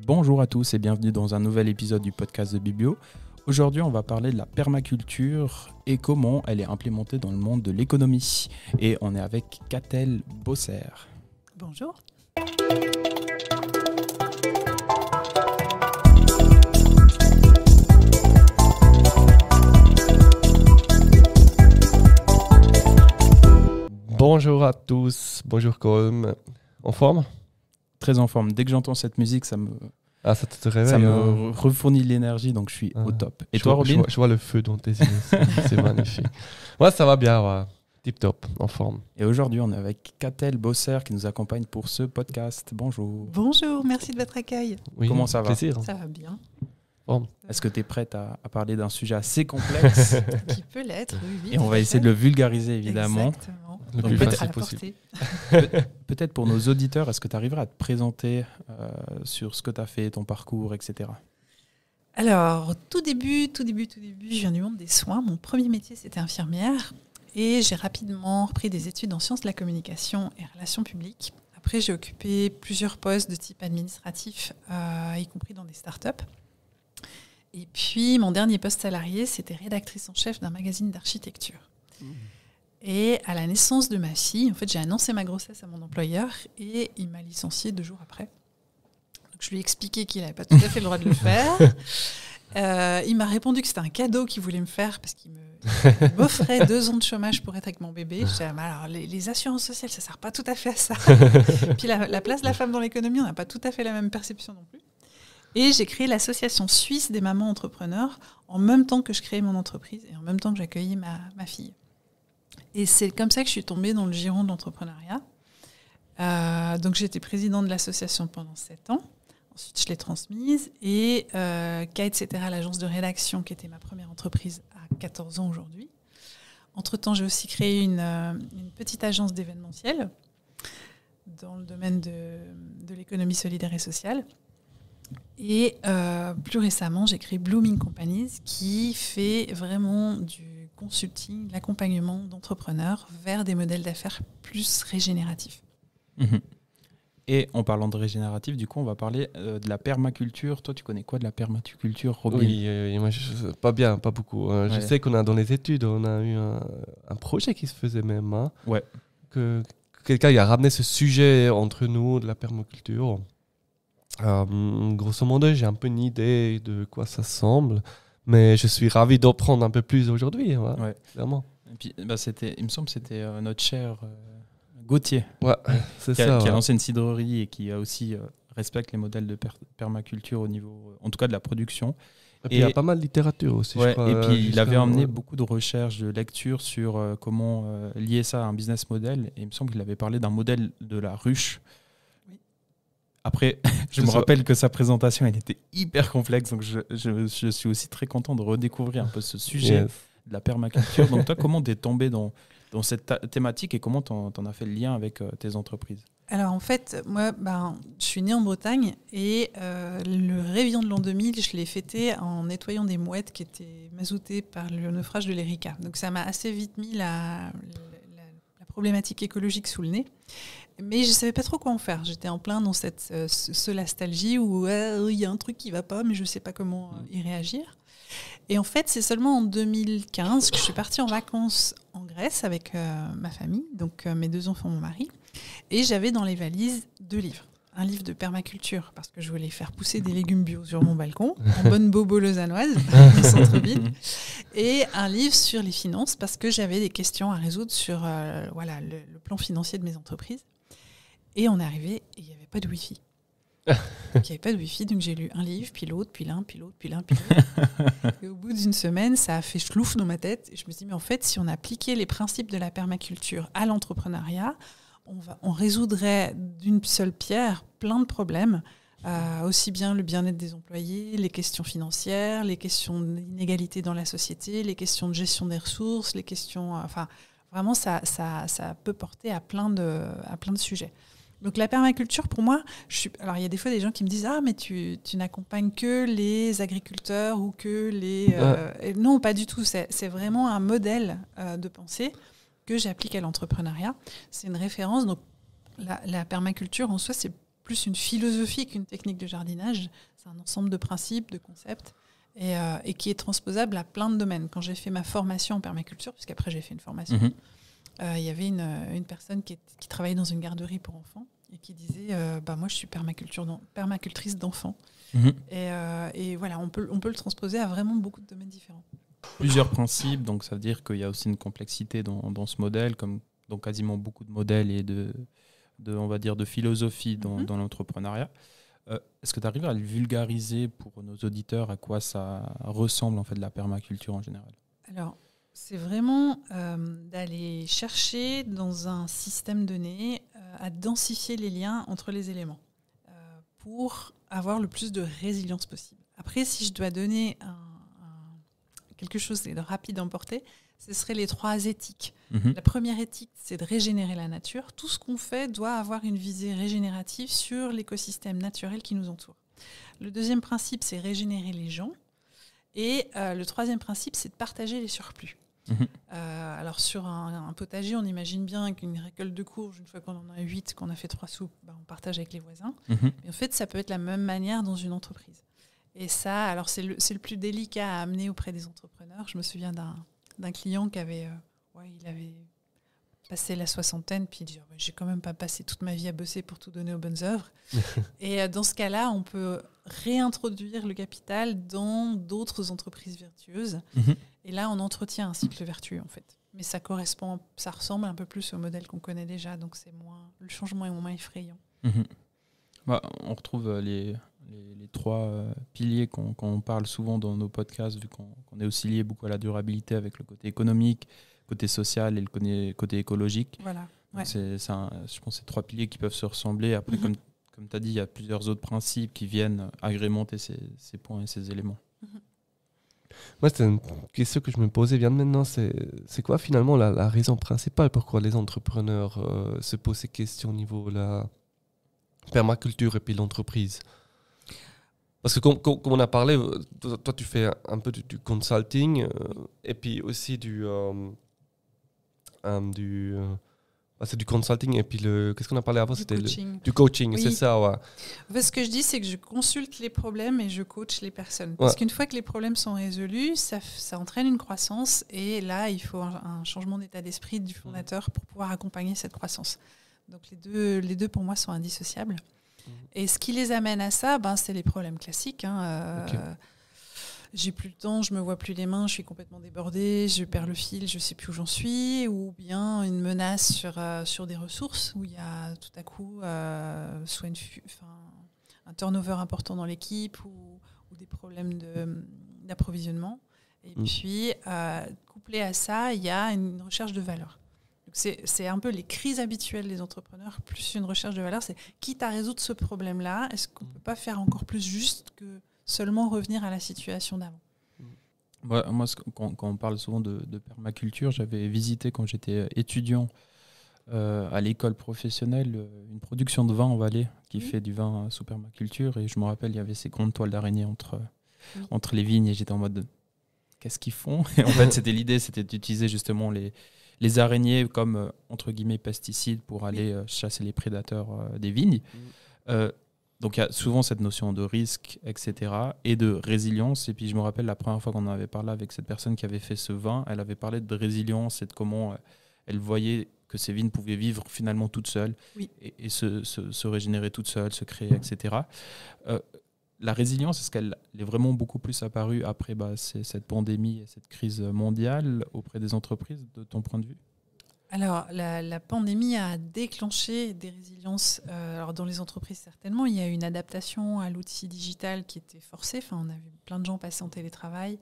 Bonjour à tous et bienvenue dans un nouvel épisode du podcast de Biblio. Aujourd'hui, on va parler de la permaculture et comment elle est implémentée dans le monde de l'économie. Et on est avec Catel Bosser. Bonjour. Bonjour à tous, bonjour Colm. En forme? Très en forme. Dès que j'entends cette musique, ça me réveille. me refournit de l'énergie, donc je suis au top. Et toi, Robin? Je vois le feu dans tes yeux, c'est magnifique. Moi, ça va bien, ouais. Tip top, en forme. Et aujourd'hui, on est avec Catel Bosser qui nous accompagne pour ce podcast. Bonjour. Bonjour, merci de votre accueil. Oui, Comment ça va? Plaisir. Ça va bien. Bon. Est-ce que tu es prête à parler d'un sujet assez complexe? Qui peut l'être, oui. Et on va essayer de le vulgariser, évidemment. Exactement. Le Donc plus peut-être facile À la possible. portée. Peut-être pour nos auditeurs, est-ce que tu arriveras à te présenter sur ce que tu as fait, ton parcours, etc. Alors, tout début, je viens du monde des soins. Mon premier métier, c'était infirmière. Et j'ai rapidement repris des études en sciences de la communication et relations publiques. Après, j'ai occupé plusieurs postes de type administratif, y compris dans des startups. Et puis, mon dernier poste salarié, c'était rédactrice en chef d'un magazine d'architecture. Et à la naissance de ma fille, en fait, j'ai annoncé ma grossesse à mon employeur et il m'a licenciée 2 jours après. Donc, je lui ai expliqué qu'il n'avait pas tout à fait le droit de le faire. Il m'a répondu que c'était un cadeau qu'il voulait me faire parce qu'il m'offrait 2 ans de chômage pour être avec mon bébé. Je disais, alors, les assurances sociales, ça ne sert pas tout à fait à ça. Puis la place de la femme dans l'économie, on n'a pas tout à fait la même perception non plus. Et j'ai créé l'association suisse des mamans entrepreneurs en même temps que je créais mon entreprise et en même temps que j'accueillais ma fille. Et c'est comme ça que je suis tombée dans le giron de l'entrepreneuriat. Donc j'ai été présidente de l'association pendant 7 ans. Ensuite, je l'ai transmise. Et K, etc., l'agence de rédaction, qui était ma première entreprise, à 14 ans aujourd'hui. Entre-temps, j'ai aussi créé une petite agence d'événementiel dans le domaine de l'économie solidaire et sociale. Et plus récemment, j'ai créé Blooming Companies, qui fait vraiment du consulting, l'accompagnement d'entrepreneurs vers des modèles d'affaires plus régénératifs. Et en parlant de régénératif, du coup, on va parler de la permaculture. Toi, tu connais quoi de la permaculture, Robin? Oui, moi, pas beaucoup. Ouais. Je sais qu'on a dans les études, on a eu un projet qui se faisait même. Ouais. Que quelqu'un a ramené ce sujet entre nous, de la permaculture. Grosso modo, j'ai un peu une idée de quoi ça semble, mais je suis ravi d'apprendre un peu plus aujourd'hui, clairement. Et puis, il me semble que c'était notre cher Gauthier C'est qui ça. a lancé une cidrerie et qui a aussi respecte les modèles de permaculture au niveau, en tout cas, de la production. Et puis il y a pas mal de littérature aussi, je crois. Et puis il avait emmené beaucoup de recherches, de lectures sur comment lier ça à un business model. Et il me semble qu'il avait parlé d'un modèle de la ruche. Après, je me rappelle que sa présentation, elle était hyper complexe, donc je suis aussi très content de redécouvrir un peu ce sujet de la permaculture. Donc toi, comment t'es tombé dans cette thématique et comment t'en as fait le lien avec tes entreprises? Alors en fait, moi, je suis née en Bretagne et le réveillon de l'an 2000, je l'ai fêté en nettoyant des mouettes qui étaient mazoutées par le naufrage de l'Erika. Donc ça m'a assez vite mis la problématique écologique sous le nez. Mais je ne savais pas trop quoi en faire. J'étais en plein dans cette nostalgie où il y a un truc qui ne va pas, mais je ne sais pas comment y réagir. Et en fait, c'est seulement en 2015 que je suis partie en vacances en Grèce avec ma famille, donc mes 2 enfants, mon mari. Et j'avais dans les valises 2 livres. Un livre de permaculture, parce que je voulais faire pousser des légumes bio sur mon balcon, en bonne bobo lausannoise, au centre-ville. Et un livre sur les finances, parce que j'avais des questions à résoudre sur le plan financier de mes entreprises. Et on est arrivé et il n'y avait pas de Wi-Fi. Il n'y avait pas de Wi-Fi, donc j'ai lu un livre, puis l'autre, puis l'un, puis l'autre, puis l'un, puis l'autre. Et au bout d'une semaine, ça a fait chlouf dans ma tête. Et je me suis dit, mais en fait, si on appliquait les principes de la permaculture à l'entrepreneuriat, on résoudrait d'une seule pierre plein de problèmes, aussi bien le bien-être des employés, les questions financières, les questions d'inégalité dans la société, les questions de gestion des ressources, les questions... vraiment, ça peut porter à plein de sujets. Donc la permaculture, pour moi, alors il y a des fois des gens qui me disent « Ah, mais tu n'accompagnes que les agriculteurs ou que les... Non, pas du tout. C'est vraiment un modèle de pensée que j'applique à l'entrepreneuriat. C'est une référence. Donc la permaculture, en soi, c'est plus une philosophie qu'une technique de jardinage. C'est un ensemble de principes, de concepts, et qui est transposable à plein de domaines. Quand j'ai fait ma formation en permaculture, puisqu'après j'ai fait une formation, il y avait une personne qui travaillait dans une garderie pour enfants et qui disait moi je suis permacultrice d'enfants. Et voilà, on peut le transposer à vraiment beaucoup de domaines différents. Plusieurs principes, donc ça veut dire qu'il y a aussi une complexité dans ce modèle, comme dans quasiment beaucoup de modèles et on va dire de philosophie dans l'entrepreneuriat. Est-ce que tu arrives à le vulgariser pour nos auditeurs, à quoi ça ressemble en fait la permaculture en général? Alors, c'est vraiment d'aller chercher dans un système donné à densifier les liens entre les éléments pour avoir le plus de résilience possible. Après, si je dois donner quelque chose de rapide à emporter, ce seraient les 3 éthiques. La première éthique, c'est de régénérer la nature. Tout ce qu'on fait doit avoir une visée régénérative sur l'écosystème naturel qui nous entoure. Le deuxième principe, c'est régénérer les gens. Et le troisième principe, c'est de partager les surplus. Alors sur un potager, on imagine bien qu'une récolte de courges, une fois qu'on en a 8, qu'on a fait 3 soupes, on partage avec les voisins. Et en fait, ça peut être la même manière dans une entreprise. Et ça, alors c'est le plus délicat à amener auprès des entrepreneurs. Je me souviens d'un client qui avait, il avait passé la soixantaine, puis il dit j'ai quand même pas passé toute ma vie à bosser pour tout donner aux bonnes œuvres. Et dans ce cas-là, on peut réintroduire le capital dans d'autres entreprises vertueuses. Et là, on entretient un cycle vertueux en fait. Mais ça ressemble un peu plus au modèle qu'on connaît déjà, donc le changement est moins effrayant. On retrouve les 3 piliers qu'on parle souvent dans nos podcasts, vu qu'on est aussi lié beaucoup à la durabilité avec le côté économique, côté social et le côté écologique. Voilà. Je pense que c'est 3 piliers qui peuvent se ressembler. Après, comme tu as dit, il y a plusieurs autres principes qui viennent agrémenter ces points et ces éléments. Moi, c'est une question que je me posais bien maintenant. C'est quoi finalement la raison principale pourquoi les entrepreneurs se posent ces questions au niveau de la permaculture et puis l'entreprise? Parce que comme on a parlé, toi tu fais un peu du consulting et puis aussi c'est du consulting et puis qu'est-ce qu'on a parlé avant? C'était du coaching, oui. C'est ça, ouais. En fait, ce que je dis, c'est que je consulte les problèmes et je coach les personnes. Parce qu'une fois que les problèmes sont résolus, ça entraîne une croissance et là, il faut un changement d'état d'esprit du fondateur pour pouvoir accompagner cette croissance. Donc les deux pour moi sont indissociables. Et ce qui les amène à ça, c'est les problèmes classiques. J'ai plus le temps, je me vois plus les mains, je suis complètement débordée, je perds le fil, je sais plus où j'en suis, ou bien une menace sur des ressources où il y a tout à coup soit un turnover important dans l'équipe ou des problèmes d'approvisionnement. Et puis, couplé à ça, il y a une recherche de valeur. C'est un peu les crises habituelles des entrepreneurs, plus une recherche de valeur. C'est quitte à résoudre ce problème-là, est-ce qu'on ne peut pas faire encore plus juste que seulement revenir à la situation d'avant? Moi, quand on parle souvent de permaculture, j'avais visité quand j'étais étudiant à l'école professionnelle une production de vin en Valais qui fait du vin sous permaculture. Et je me rappelle, il y avait ces grandes toiles d'araignée entre les vignes et j'étais en mode qu'est-ce qu'ils font? Et en fait, l'idée, c'était d'utiliser justement les araignées comme, entre guillemets, pesticides pour aller chasser les prédateurs des vignes. Donc, il y a souvent cette notion de risque, etc., et de résilience. Et puis, je me rappelle la première fois qu'on en avait parlé avec cette personne qui avait fait ce vin, elle avait parlé de résilience et de comment elle voyait que ces vignes pouvaient vivre finalement toutes seules et se régénérer toutes seules, se créer, etc. La résilience, est-ce qu'elle est vraiment beaucoup plus apparue après cette pandémie et cette crise mondiale auprès des entreprises, de ton point de vue? Alors, la pandémie a déclenché des résiliences. Alors, dans les entreprises, certainement, il y a eu une adaptation à l'outil digital qui était forcée. Enfin, on a vu plein de gens passer en télétravail.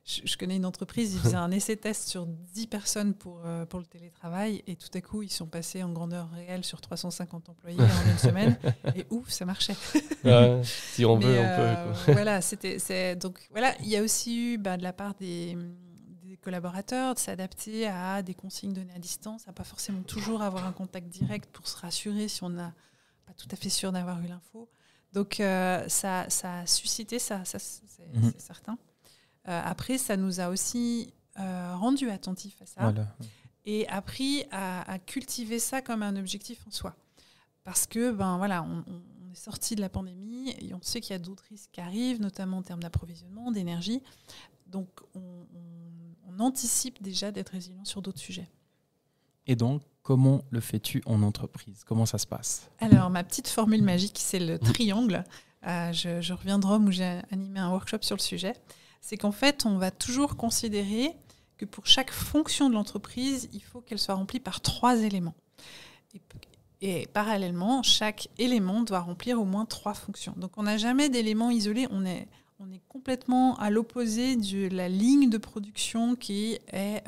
Je connais une entreprise, ils faisaient un essai-test sur 10 personnes pour le télétravail et tout à coup, ils sont passés en grandeur réelle sur 350 employés en une semaine et ouf, ça marchait. Si on veut, on peut. Voilà, donc voilà, il y a aussi eu de la part des collaborateurs de s'adapter à des consignes données à distance, à pas forcément toujours avoir un contact direct pour se rassurer si on n'a pas tout à fait sûr d'avoir eu l'info. Donc ça a suscité ça c'est certain. Après, ça nous a aussi rendu attentifs à ça et appris à cultiver ça comme un objectif en soi. parce que voilà, on est sorti de la pandémie et on sait qu'il y a d'autres risques qui arrivent, notamment en termes d'approvisionnement, d'énergie. Donc, on anticipe déjà d'être résilient sur d'autres sujets. Et donc, comment le fais-tu en entreprise? Comment ça se passe? Alors, ma petite formule magique, c'est le triangle. Je reviens de Rome où j'ai animé un workshop sur le sujet. C'est qu'en fait, on va toujours considérer que pour chaque fonction de l'entreprise, il faut qu'elle soit remplie par 3 éléments. Et parallèlement, chaque élément doit remplir au moins 3 fonctions. Donc, on n'a jamais d'éléments isolés. On est complètement à l'opposé de la ligne de production qui est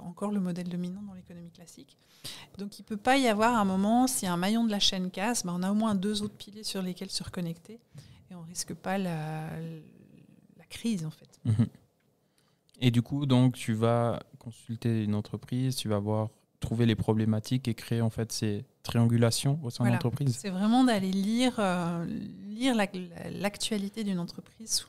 encore le modèle dominant dans l'économie classique. Donc, il ne peut pas y avoir un moment, si un maillon de la chaîne casse, on a au moins 2 autres piliers sur lesquels se reconnecter et on ne risque pas la crise, en fait. Mmh. Et du coup, donc, tu vas consulter une entreprise, tu vas trouver les problématiques et créer en fait ces triangulations au sein de l'entreprise. C'est vraiment d'aller lire l'actualité d'une entreprise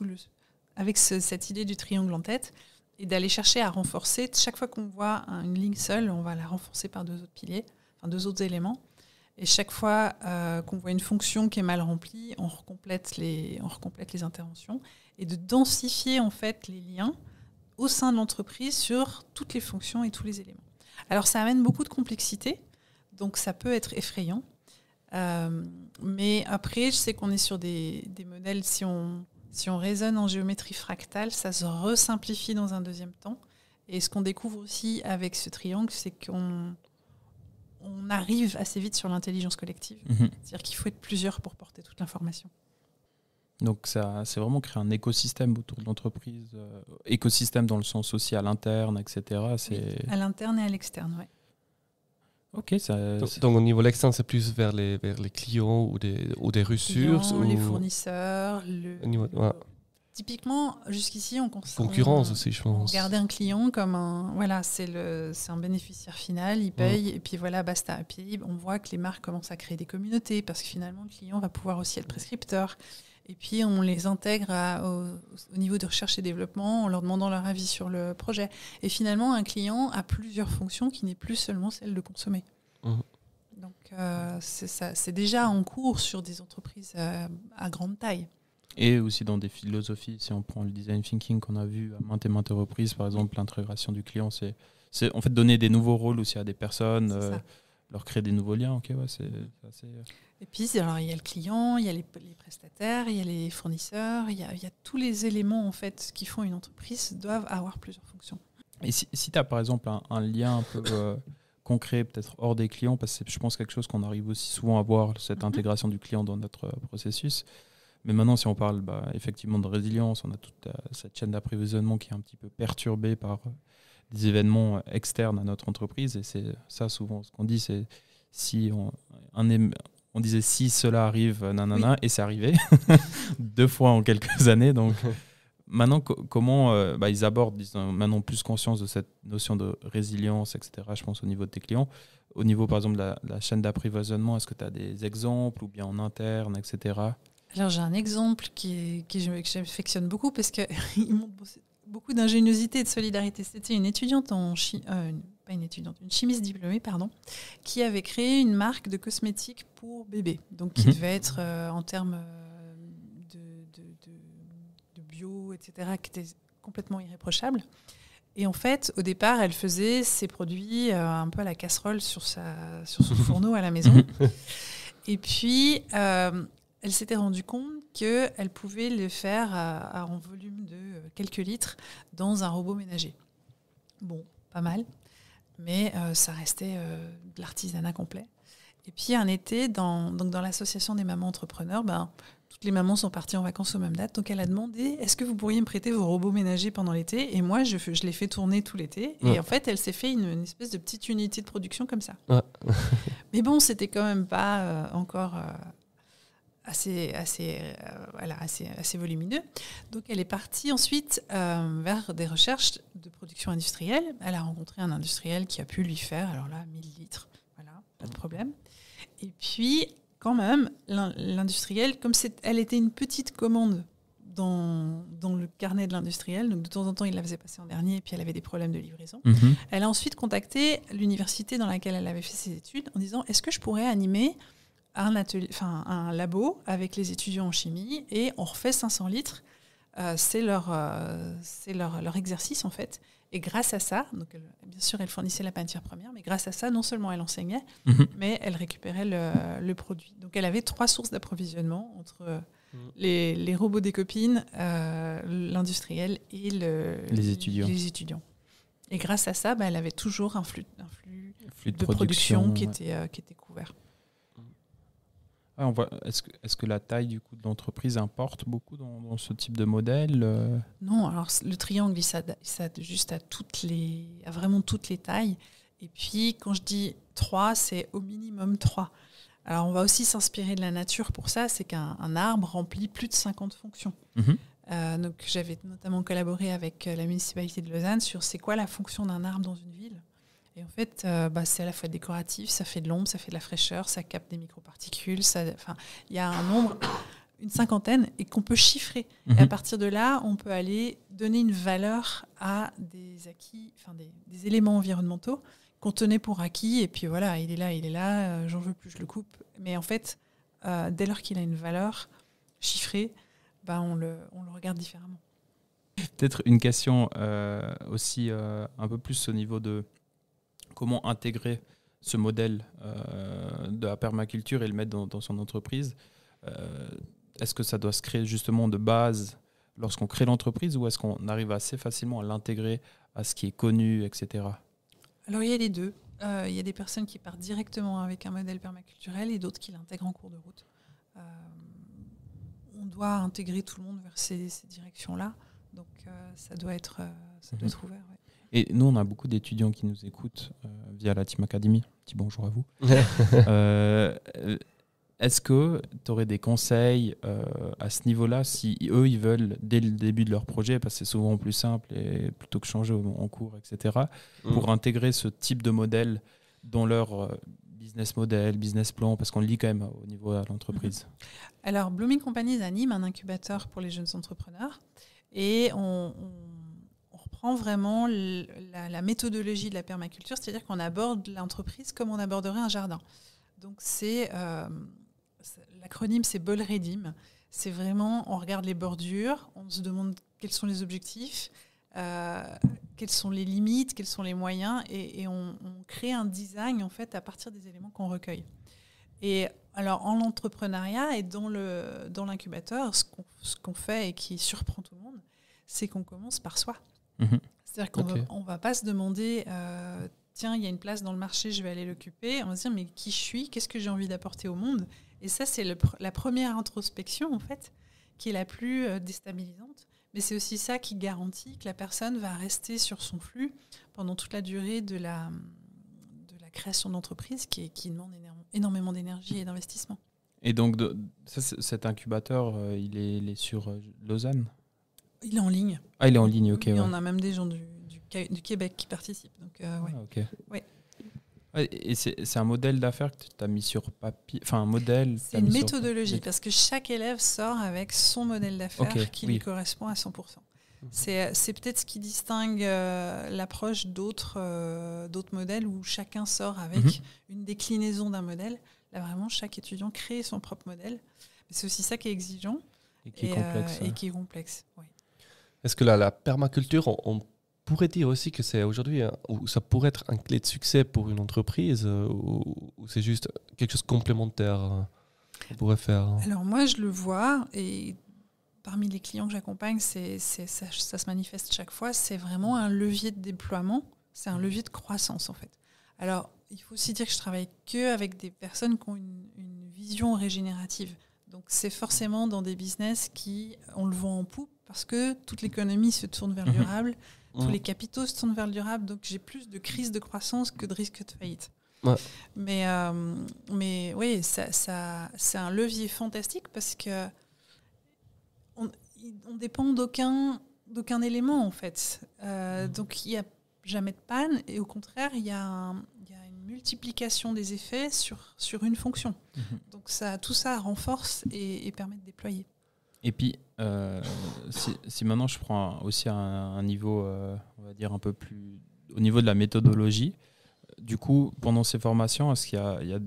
avec cette idée du triangle en tête et d'aller chercher à renforcer. Chaque fois qu'on voit une ligne seule, on va la renforcer par 2 autres piliers, 2 autres éléments. Et chaque fois qu'on voit une fonction qui est mal remplie, on recomplète les interventions et de densifier en fait les liens au sein de l'entreprise sur toutes les fonctions et tous les éléments. Alors ça amène beaucoup de complexité, donc ça peut être effrayant. Mais après, je sais qu'on est sur des modèles, si on raisonne en géométrie fractale, ça se resimplifie dans un deuxième temps. Et ce qu'on découvre aussi avec ce triangle, c'est qu'on arrive assez vite sur l'intelligence collective. C'est-à-dire qu'il faut être plusieurs pour porter toute l'information. Donc, c'est vraiment créer un écosystème autour de l'entreprise, écosystème dans le sens aussi à l'interne, etc. Oui, à l'interne et à l'externe, oui. Ok, donc au niveau l'externe, c'est plus vers les clients ou des ressources les fournisseurs. Typiquement, jusqu'ici, concurrence aussi, je pense. On regardait un client comme c'est un bénéficiaire final, il paye et puis voilà, basta. Et puis on voit que les marques commencent à créer des communautés parce que finalement, le client va pouvoir aussi être prescripteur. Et puis, on les intègre au niveau de recherche et développement en leur demandant leur avis sur le projet. Et finalement, un client a plusieurs fonctions qui n'est plus seulement celle de consommer. Donc, c'est déjà en cours sur des entreprises à grande taille. Et aussi dans des philosophies, si on prend le design thinking qu'on a vu à maintes et maintes reprises, par exemple, l'intégration du client, c'est en fait donner des nouveaux rôles aussi à des personnes, leur créer des nouveaux liens. Okay, c'est assez... Et puis, alors, il y a le client, il y a les prestataires, il y a les fournisseurs, il y a tous les éléments en fait, qui font une entreprise doivent avoir plusieurs fonctions. Et si tu as par exemple un lien un peu concret, peut-être hors des clients, parce que je pense quelque chose qu'on arrive aussi souvent à voir, cette intégration du client dans notre processus. Mais maintenant, si on parle effectivement de résilience, on a toute cette chaîne d'approvisionnement qui est un petit peu perturbée par des événements externes à notre entreprise. Et c'est ça souvent, ce qu'on dit, c'est on disait si cela arrive, nanana, et c'est arrivé 2 fois en quelques années. Donc maintenant, comment ils abordent, maintenant plus conscience de cette notion de résilience, etc. Je pense au niveau de tes clients. Au niveau, par exemple, de la chaîne d'approvisionnement, est-ce que tu as des exemples ou bien en interne, etc. Alors j'ai un exemple que j'affectionne beaucoup parce qu'il montre beaucoup d'ingéniosité et de solidarité. C'était une étudiante une chimiste diplômée, qui avait créé une marque de cosmétiques pour bébés. Donc qui devait être en termes de bio, etc., qui était complètement irréprochable. Et en fait, au départ, elle faisait ses produits un peu à la casserole sur son fourneau à la maison. Et puis... elle s'était rendue compte qu'elle pouvait le faire en volume de quelques litres dans un robot ménager. Bon, pas mal, mais ça restait de l'artisanat complet. Et puis un été, dans l'association des mamans entrepreneurs, toutes les mamans sont parties en vacances aux mêmes dates. Donc elle a demandé, est-ce que vous pourriez me prêter vos robots ménagers pendant l'été ? Et moi, je les fais tourner tout l'été. Et en fait, elle s'est fait une espèce de petite unité de production comme ça. Mais bon, c'était quand même pas encore... assez volumineux. Donc, elle est partie ensuite vers des recherches de production industrielle. Elle a rencontré un industriel qui a pu lui faire, 1000 litres. Voilà, pas de problème. Et puis, quand même, l'industriel, comme elle était une petite commande dans le carnet de l'industriel, donc de temps en temps, il la faisait passer en dernier, et puis elle avait des problèmes de livraison. Elle a ensuite contacté l'université dans laquelle elle avait fait ses études en disant « Est-ce que je pourrais animer un labo avec les étudiants en chimie et on refait 500 litres. C'est leur exercice en fait. Et grâce à ça, donc bien sûr elle fournissait la matière première, mais grâce à ça, non seulement elle enseignait, mais elle récupérait le produit. Donc elle avait 3 sources d'approvisionnement entre les robots des copines, l'industriel et les étudiants. Et grâce à ça, elle avait toujours un flux de production qui était couvert. Ah, est-ce que la taille du coup de l'entreprise importe beaucoup dans ce type de modèle Non, alors le triangle, il s'adapte juste à vraiment toutes les tailles. Et puis, quand je dis 3, c'est au minimum 3. Alors, on va aussi s'inspirer de la nature pour ça. C'est qu'un arbre remplit plus de 50 fonctions. Donc, j'avais notamment collaboré avec la municipalité de Lausanne sur c'est quoi la fonction d'un arbre dans une ville. Et en fait, c'est à la fois décoratif, ça fait de l'ombre, ça fait de la fraîcheur, ça capte des microparticules. Il y a un nombre, une cinquantaine, et qu'on peut chiffrer. Et à partir de là, on peut aller donner une valeur à des acquis, des éléments environnementaux qu'on tenait pour acquis. Et puis voilà, il est là, j'en veux plus, je le coupe. Mais en fait, dès lors qu'il a une valeur chiffrée, on le regarde différemment. Peut-être une question aussi un peu plus au niveau de comment intégrer ce modèle de la permaculture et le mettre dans son entreprise. Est-ce que ça doit se créer justement de base lorsqu'on crée l'entreprise ou est-ce qu'on arrive assez facilement à l'intégrer à ce qui est connu, etc. Alors il y a les deux. Il y a des personnes qui partent directement avec un modèle permaculturel et d'autres qui l'intègrent en cours de route. On doit intégrer tout le monde vers ces directions-là. Donc ça doit être ouvert. Ouais. Et nous, on a beaucoup d'étudiants qui nous écoutent via la Team Academy. Petit bonjour à vous. Est-ce que tu aurais des conseils à ce niveau-là, si eux, ils veulent, dès le début de leur projet, parce que c'est souvent plus simple, et plutôt que changer en cours, etc., pour intégrer ce type de modèle dans leur business model, business plan, parce qu'on le lit quand même au niveau de l'entreprise. Alors, Blooming Companies anime un incubateur pour les jeunes entrepreneurs et on reprend vraiment la méthodologie de la permaculture, c'est-à-dire qu'on aborde l'entreprise comme on aborderait un jardin. Donc, l'acronyme, c'est BOLREDIM. C'est vraiment, on regarde les bordures, on se demande quels sont les objectifs, quelles sont les limites, quels sont les moyens, et on crée un design en fait à partir des éléments qu'on recueille. Et alors en entrepreneuriat et dans l'incubateur, ce qu'on fait et qui surprend tout le monde, c'est qu'on commence par soi. C'est-à-dire qu'on va pas se demander tiens, il y a une place dans le marché, je vais aller l'occuper. On va se dire mais qui je suis, qu'est-ce que j'ai envie d'apporter au monde? Et ça, c'est la première introspection en fait, qui est la plus déstabilisante. Mais c'est aussi ça qui garantit que la personne va rester sur son flux pendant toute la durée de la création d'entreprise qui demande énormément d'énergie et d'investissement. Et donc, cet incubateur, il est sur Lausanne? Il est en ligne. Ah, il est en ligne, ok. Oui, ouais. On a même des gens du Québec qui participent. Donc, ouais. Ah, ok. Ouais. Ouais, et c'est un modèle d'affaires que tu as mis sur papier, enfin un modèle. C'est une méthodologie parce que chaque élève sort avec son modèle d'affaires qui lui correspond à 100%. C'est peut-être ce qui distingue l'approche d'autres modèles où chacun sort avec une déclinaison d'un modèle. Là, vraiment, chaque étudiant crée son propre modèle. Mais c'est aussi ça qui est exigeant et qui est complexe. Oui. Est-ce que la permaculture, on pourrait dire aussi que c'est aujourd'hui, ou ça pourrait être un clé de succès pour une entreprise, ou c'est juste quelque chose de complémentaire qu'on pourrait faire? Alors moi, je le vois, et parmi les clients que j'accompagne, ça se manifeste chaque fois, c'est vraiment un levier de déploiement, c'est un levier de croissance en fait. Alors, il faut aussi dire que je travaille qu'avec des personnes qui ont une vision régénérative. Donc c'est forcément dans des business qui, on le vend en poupe, parce que toute l'économie se tourne vers le durable, tous les capitaux se tournent vers le durable, donc j'ai plus de crise de croissance que de risque de faillite. Ouais. Mais oui, ça, c'est un levier fantastique parce que on dépend d'aucun élément en fait. Donc il n'y a jamais de panne et au contraire il y a une multiplication des effets sur une fonction. Donc tout ça renforce et permet de déployer. Et puis, si maintenant je prends aussi un niveau, on va dire un peu plus au niveau de la méthodologie, du coup, pendant ces formations, est-ce qu'il y a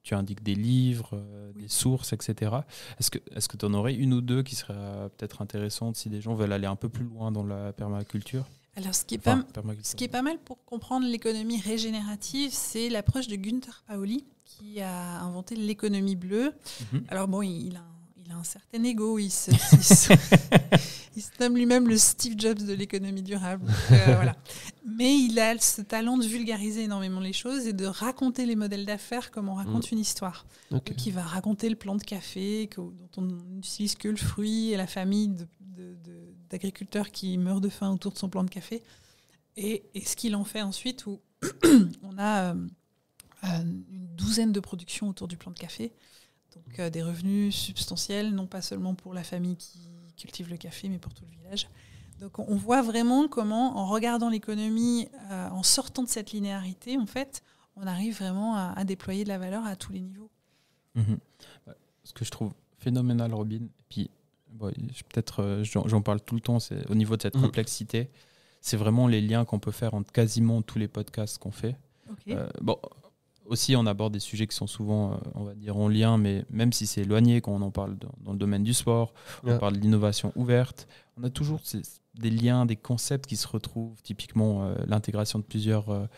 tu indiques des livres, des sources, etc. Est-ce que tu en aurais une ou deux qui seraient peut-être intéressantes si des gens veulent aller un peu plus loin dans la permaculture? Alors, ce qui est pas mal pour comprendre l'économie régénérative, c'est l'approche de Gunther Pauli, qui a inventé l'économie bleue. Alors bon, il a un certain ego, il se nomme lui-même le Steve Jobs de l'économie durable. Donc, voilà. Mais il a ce talent de vulgariser énormément les choses et de raconter les modèles d'affaires comme on raconte une histoire. Okay. Donc il va raconter le plant de café dont on n'utilise que le fruit et la famille d'agriculteurs qui meurent de faim autour de son plant de café. Et ce qu'il en fait ensuite, où on a une douzaine de productions autour du plant de café. Donc des revenus substantiels, non pas seulement pour la famille qui cultive le café, mais pour tout le village. Donc on voit vraiment comment, en regardant l'économie, en sortant de cette linéarité, en fait, on arrive vraiment à déployer de la valeur à tous les niveaux. Ce que je trouve phénoménal, Robin, et puis peut-être j'en parle tout le temps, c'est au niveau de cette complexité, c'est vraiment les liens qu'on peut faire entre quasiment tous les podcasts qu'on fait. Okay. Aussi, on aborde des sujets qui sont souvent, on va dire, en lien, mais même si c'est éloigné, quand on en parle dans le domaine du sport, on parle de l'innovation ouverte, on a toujours des liens, des concepts qui se retrouvent, typiquement l'intégration de plusieurs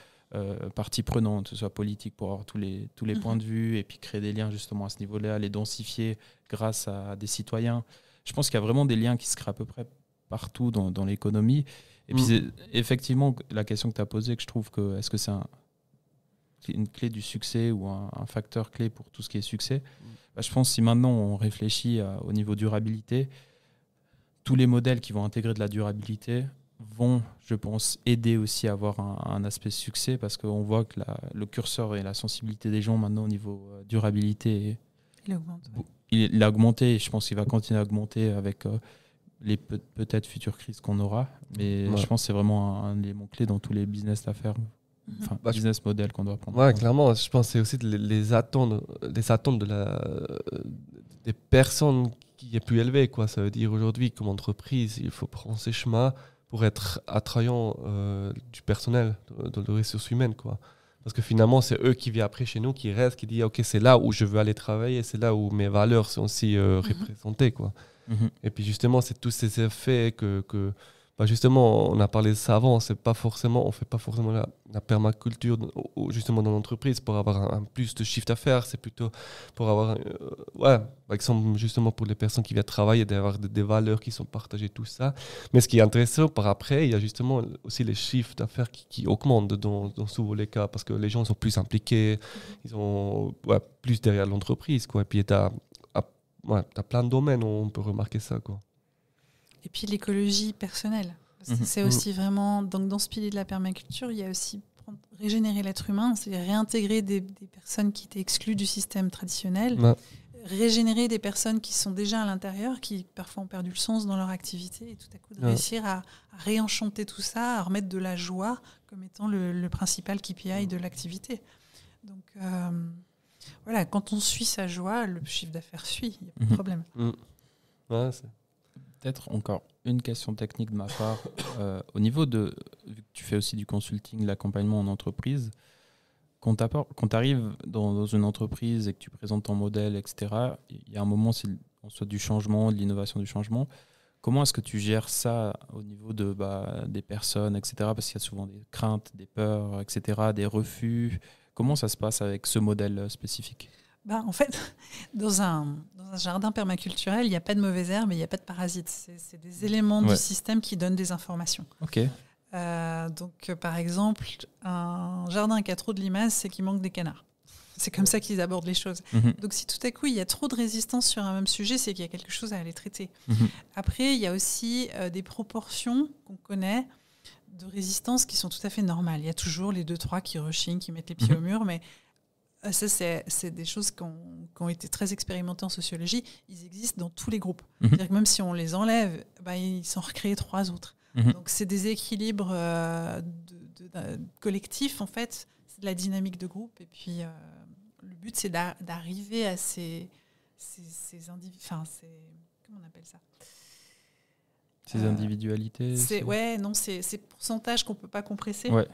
parties prenantes, que ce soit politique, pour avoir tous les points de vue, et puis créer des liens justement à ce niveau-là, les densifier grâce à des citoyens. Je pense qu'il y a vraiment des liens qui se créent à peu près partout dans l'économie. Et puis, c'est effectivement la question que tu as posée, que je trouve que, est-ce que c'est une clé du succès ou un facteur clé pour tout ce qui est succès. Je pense que si maintenant on réfléchit au niveau durabilité, tous les modèles qui vont intégrer de la durabilité vont, je pense, aider aussi à avoir un aspect succès, parce qu'on voit que le curseur et la sensibilité des gens maintenant au niveau durabilité, il a augmenté, et je pense qu'il va continuer à augmenter avec les peut-être futures crises qu'on aura. Mais je pense que c'est vraiment un élément clé dans tous les business d'affaires. Enfin, business model qu'on doit prendre. Ouais, clairement, je pense que c'est aussi les attentes des personnes qui est plus élevée, quoi. Ça veut dire aujourd'hui, comme entreprise, il faut prendre ces chemins pour être attrayant du personnel, de ressources humaines, quoi. Parce que finalement, c'est eux qui viennent après chez nous, qui restent, qui disent ok, c'est là où je veux aller travailler, c'est là où mes valeurs sont aussi représentées, quoi. Et puis justement, c'est tous ces effets que justement, on a parlé de ça avant, on fait pas forcément la permaculture justement dans l'entreprise pour avoir un plus de chiffre d'affaires, c'est plutôt pour avoir, par exemple, justement pour les personnes qui viennent travailler, d'avoir des valeurs qui sont partagées, tout ça. Mais ce qui est intéressant par après, il y a justement aussi les chiffres d'affaires qui augmentent dans souvent les cas, parce que les gens sont plus impliqués, ils sont plus derrière l'entreprise, quoi. Et puis t'as plein de domaines où on peut remarquer ça, quoi. Et puis l'écologie personnelle. Parce que c'est aussi vraiment, donc dans ce pilier de la permaculture, il y a aussi régénérer l'être humain, c'est réintégrer des personnes qui étaient exclues du système traditionnel, régénérer des personnes qui sont déjà à l'intérieur, qui parfois ont perdu le sens dans leur activité, et tout à coup de réussir à réenchanter tout ça, à remettre de la joie comme étant le principal KPI de l'activité. Donc voilà, quand on suit sa joie, le chiffre d'affaires suit, il n'y a pas de problème. Ouais, c'est... Peut-être encore une question technique de ma part. Au niveau de, vu que tu fais aussi du consulting, l'accompagnement en entreprise, quand tu arrives dans une entreprise et que tu présentes ton modèle, etc., il y a un moment, c'est soit du changement, de l'innovation du changement. Comment est-ce que tu gères ça au niveau des personnes, etc., parce qu'il y a souvent des craintes, des peurs, etc., des refus. Comment ça se passe avec ce modèle spécifique ? En fait, dans un jardin permaculturel, il n'y a pas de mauvaises herbes et il n'y a pas de parasites. C'est des éléments du système qui donnent des informations. Ok. Donc, par exemple, un jardin qui a trop de limaces, c'est qu'il manque des canards. C'est comme ça qu'ils abordent les choses. Donc, si tout à coup, il y a trop de résistance sur un même sujet, c'est qu'il y a quelque chose à aller traiter. Après, il y a aussi des proportions qu'on connaît de résistance qui sont tout à fait normales. Il y a toujours les 2-3 qui rechignent, qui mettent les pieds au mur, mais... Ça, c'est des choses qui ont été très expérimentées en sociologie. Ils existent dans tous les groupes. C'est-à-dire que même si on les enlève, ils s'en recréent 3 autres. Donc, c'est des équilibres collectifs, en fait. C'est de la dynamique de groupe. Et puis, le but, c'est d'arriver à ces individus... Enfin, comment on appelle ça ? Ces individualités. Ces pourcentages qu'on ne peut pas compresser. Ouais.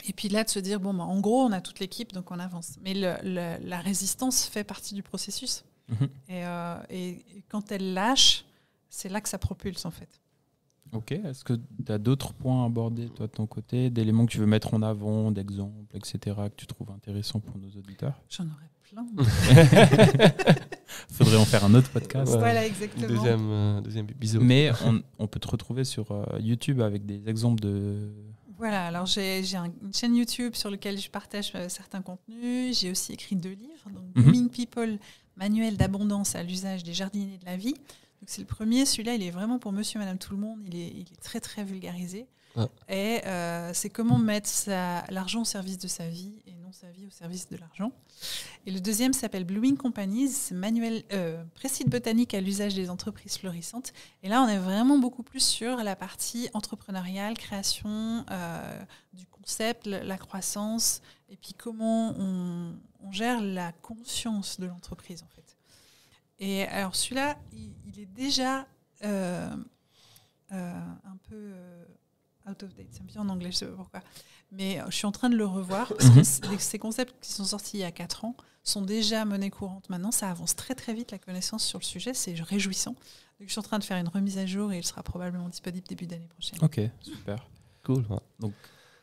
Et puis là, de se dire, en gros, on a toute l'équipe, donc on avance. Mais la résistance fait partie du processus. Et quand elle lâche, c'est là que ça propulse, en fait. Ok. Est-ce que tu as d'autres points à aborder, toi, de ton côté, d'éléments que tu veux mettre en avant, d'exemples, etc., que tu trouves intéressants pour nos auditeurs? J'en aurais plein. Faudrait en faire un autre podcast. Ouais. Voilà, exactement. Deuxième épisode. Mais on peut te retrouver sur YouTube avec des exemples de... Voilà, alors j'ai une chaîne YouTube sur laquelle je partage certains contenus. J'ai aussi écrit 2 livres, donc Blooming People, manuel d'abondance à l'usage des jardiniers de la vie. Donc c'est le premier, celui-là il est vraiment pour monsieur, madame, tout le monde, il est très très vulgarisé. Et c'est comment mettre l'argent au service de sa vie et non sa vie au service de l'argent. Et le deuxième s'appelle Blooming Companies, manuel précise botanique à l'usage des entreprises florissantes. Et là, on est vraiment beaucoup plus sur la partie entrepreneuriale, création du concept, la croissance, et puis comment on gère la conscience de l'entreprise, en fait. Et alors, celui-là, il est déjà un peu... out of date, c'est un peu en anglais, je ne sais pas pourquoi. Mais je suis en train de le revoir parce que ces concepts qui sont sortis il y a 4 ans sont déjà monnaie courante maintenant. Ça avance très très vite, la connaissance sur le sujet, c'est réjouissant. Donc, je suis en train de faire une remise à jour et il sera probablement disponible début d'année prochaine. Ok, super. Cool. Ouais. Donc,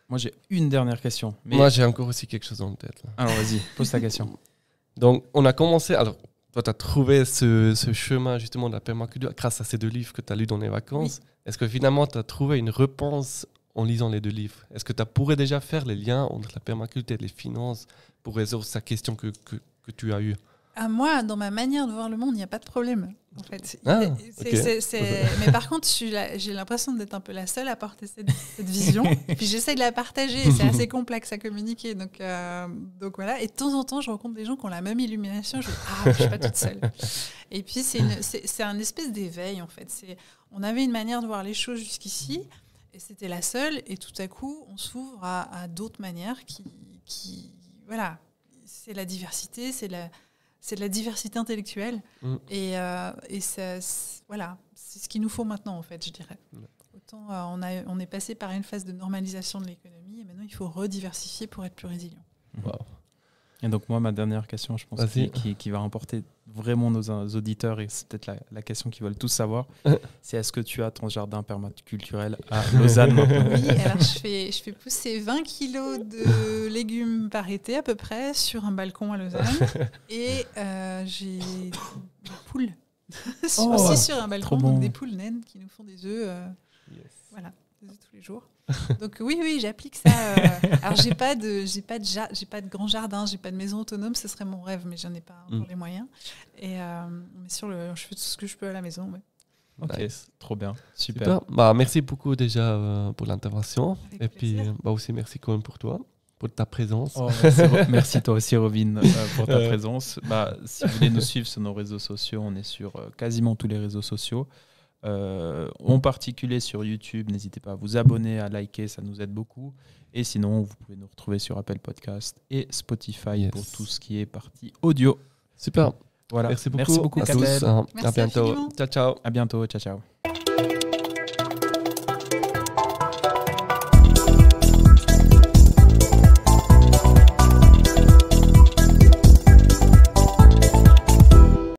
moi j'ai une dernière question. Mais... Moi j'ai encore aussi quelque chose en tête. Là. Alors vas-y, pose ta question. Donc on a commencé... Alors, toi, tu as trouvé ce chemin justement de la permaculture grâce à ces 2 livres que tu as lus dans les vacances. Oui. Est-ce que finalement, tu as trouvé une réponse en lisant les 2 livres? Est-ce que tu pourrais déjà faire les liens entre la permaculture et les finances pour résoudre sa question que tu as eue? Moi, dans ma manière de voir le monde, il n'y a pas de problème. En fait. Okay. Mais par contre, j'ai l'impression d'être un peu la seule à porter cette vision. Puis j'essaie de la partager. C'est assez complexe à communiquer. Donc voilà. Et de temps en temps, je rencontre des gens qui ont la même illumination. Je ne suis pas toute seule. Et puis, c'est un espèce d'éveil, en fait. On avait une manière de voir les choses jusqu'ici. Et c'était la seule. Et tout à coup, on s'ouvre à d'autres manières qui voilà. C'est la diversité, c'est de la diversité intellectuelle. Et voilà, c'est ce qu'il nous faut maintenant, en fait, je dirais. Autant on est passé par une phase de normalisation de l'économie et maintenant, il faut rediversifier pour être plus résilient. Wow. Et donc, moi, ma dernière question, je pense, qui va importer vraiment nos auditeurs, et c'est peut-être la question qu'ils veulent tous savoir, c'est est-ce que tu as ton jardin permaculturel à Lausanne maintenant? Oui, alors je fais pousser 20 kilos de légumes par été à peu près sur un balcon à Lausanne. Et j'ai des poules aussi sur un balcon, donc des poules naines qui nous font des œufs. Voilà, des œufs tous les jours. Donc oui, j'applique ça. Alors j'ai pas de grand jardin, j'ai pas de maison autonome, ce serait mon rêve, mais j'en ai pas encore les moyens. Et mais je fais tout ce que je peux à la maison. Ouais. Ok, nice. Trop bien, super. Merci beaucoup déjà pour l'intervention. Avec plaisir. Puis aussi merci quand même pour toi, pour ta présence. Merci toi aussi Robin pour ta présence. Si vous voulez nous suivre sur nos réseaux sociaux, on est sur quasiment tous les réseaux sociaux. En particulier sur YouTube, n'hésitez pas à vous abonner, à liker, ça nous aide beaucoup. Et sinon, vous pouvez nous retrouver sur Apple Podcast et Spotify pour tout ce qui est partie audio. Super. Voilà. Merci beaucoup à tous. À bientôt. Ciao, ciao. À bientôt. Ciao, ciao.